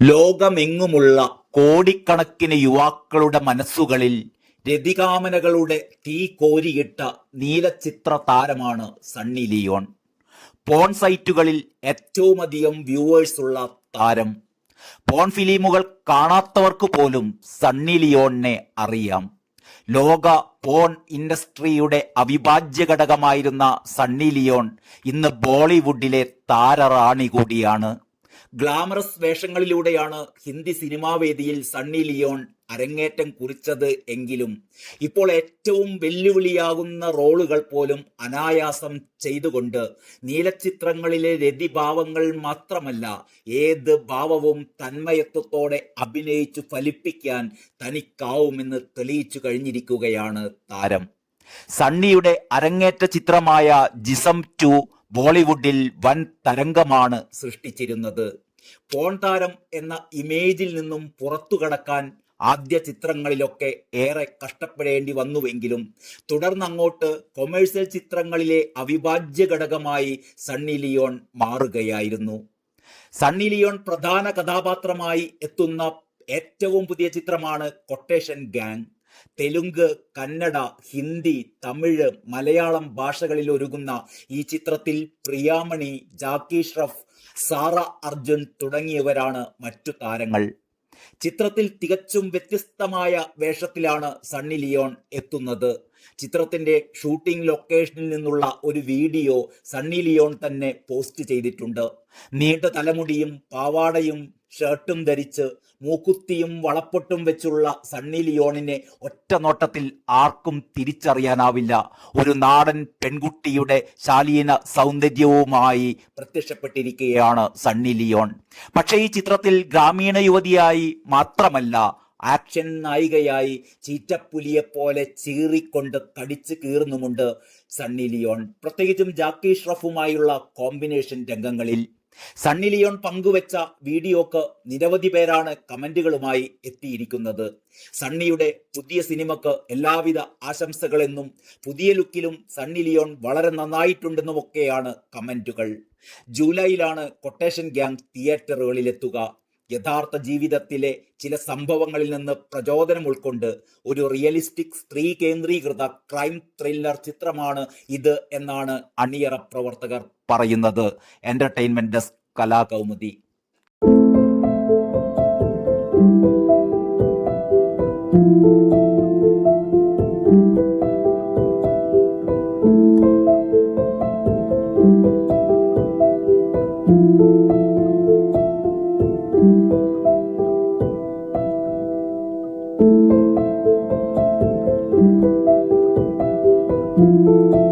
ലോകമെങ്ങുമുള്ള കോടിക്കണക്കിന് യുവാക്കളുടെ മനസ്സുകളിൽ രതികാമനകളുടെ തീ കോരിയിട്ട നീലച്ചിത്ര താരമാണ് സണ്ണി ലിയോൺ. പോൺ സൈറ്റുകളിൽ ഏറ്റവുമധികം വ്യൂവേഴ്സ് ഉള്ള താരം. പോൺ ഫിലിമുകൾ കാണാത്തവർക്ക് പോലും സണ്ണി ലിയോണിനെ അറിയാം. ലോക പോൺ ഇൻഡസ്ട്രിയുടെ അവിഭാജ്യ ഘടകമായിരുന്ന സണ്ണി ലിയോൺ ഇന്ന് ബോളിവുഡിലെ താരറാണി കൂടിയാണ്. ഗ്ലാമറസ് വേഷങ്ങളിലൂടെയാണ് ഹിന്ദി സിനിമാവേദിയിൽ സണ്ണി ലിയോൺ അരങ്ങേറ്റം കുറിച്ചത് എങ്കിലും ഇപ്പോൾ ഏറ്റവും വെല്ലുവിളിയാകുന്ന റോളുകൾ പോലും അനായാസം ചെയ്തുകൊണ്ട് നീലച്ചിത്രങ്ങളിലെ രതിഭാവങ്ങൾ മാത്രമല്ല, ഏത് ഭാവവും തന്മയത്വത്തോടെ അഭിനയിച്ചു ഫലിപ്പിക്കാൻ തനിക്കാവുമെന്ന് തെളിയിച്ചു കഴിഞ്ഞിരിക്കുകയാണ് താരം. സണ്ണിയുടെ അരങ്ങേറ്റ ചിത്രമായ ജിസം 2 ബോളിവുഡിൽ വൻ തരംഗമാണ് സൃഷ്ടിച്ചിരുന്നത്. പോൺ താരം എന്ന ഇമേജിൽ നിന്നും പുറത്തു കടക്കാൻ ആദ്യ ചിത്രങ്ങളിലൊക്കെ ഏറെ കഷ്ടപ്പെടേണ്ടി വന്നുവെങ്കിലും തുടർന്നങ്ങോട്ട് കൊമേഴ്സ്യൽ ചിത്രങ്ങളിലെ അവിഭാജ്യ ഘടകമായി സണ്ണി ലിയോൺ മാറുകയായിരുന്നു. സണ്ണി ലിയോൺ പ്രധാന കഥാപാത്രമായി എത്തുന്ന ഏറ്റവും പുതിയ ചിത്രമാണ് കൊട്ടേഷൻ ഗ്യാങ്. തെലുങ്ക്, കന്നഡ, ഹിന്ദി, തമിഴ്, മലയാളം ഭാഷകളിൽ ഒരുങ്ങുന്ന ഈ ചിത്രത്തിൽ പ്രിയാമണി, ജാക്കി ഷ്രഫ്, സാറ അർജുൻ തുടങ്ങിയവരാണ് മറ്റു താരങ്ങൾ. ചിത്രത്തിൽ തികച്ചും വ്യത്യസ്തമായ വേഷത്തിലാണ് സണ്ണി ലിയോൺ എത്തുന്നത്. ചിത്രത്തിന്റെ ഷൂട്ടിംഗ് ലൊക്കേഷനിൽ നിന്നുള്ള ഒരു വീഡിയോ സണ്ണി ലിയോൺ തന്നെ പോസ്റ്റ് ചെയ്തിട്ടുണ്ട്. നീണ്ട തലമുടിയും പാവാടയും ഷർട്ടും ധരിച്ച് മൂക്കുത്തിയും വളപ്പൊട്ടും വെച്ചുള്ള സണ്ണി ലിയോണിനെ ഒറ്റ നോട്ടത്തിൽ ആർക്കും തിരിച്ചറിയാനാവില്ല. ഒരു നാടൻ പെൺകുട്ടിയുടെ ശാലീന സൗന്ദര്യവുമായി പ്രത്യക്ഷപ്പെട്ടിരിക്കുകയാണ് സണ്ണി ലിയോൺ. പക്ഷേ ഈ ചിത്രത്തിൽ ഗ്രാമീണ യുവതിയായി മാത്രമല്ല, ആക്ഷൻ നായികയായി ചീറ്റപ്പുലിയെപ്പോലെ ചീറിക്കൊണ്ട് കടിച്ചു കീറുന്നുമുണ്ട് സണ്ണി ലിയോൺ, പ്രത്യേകിച്ചും ജാക്കി ഷ്രഫുമായുള്ള കോമ്പിനേഷൻ രംഗങ്ങളിൽ. സണ്ണി ലിയോൺ പങ്കുവെച്ച വീഡിയോക്ക് നിരവധി പേരാണ് കമന്റുകളുമായി എത്തിയിരിക്കുന്നത്. സണ്ണിയുടെ പുതിയ സിനിമക്ക് എല്ലാവിധ ആശംസകളെന്നും പുതിയ ലുക്കിലും സണ്ണി ലിയോൺ വളരെ നന്നായിട്ടുണ്ടെന്നുമൊക്കെയാണ് കമന്റുകൾ. ജൂലൈയിലാണ് കൊട്ടേഷൻ ഗ്യാങ് തിയേറ്ററുകളിലെത്തുക. യഥാർത്ഥ ജീവിതത്തിലെ ചില സംഭവങ്ങളിൽ നിന്ന് പ്രചോദനം ഉൾക്കൊണ്ട് ഒരു റിയലിസ്റ്റിക് സ്ത്രീ കേന്ദ്രീകൃത ക്രൈം ത്രില്ലർ ചിത്രമാണ് ഇത് എന്നാണ് അണിയറ പ്രവർത്തകർ പറയുന്നത്. Entertainment desk, Kalakaumudi. Thank you.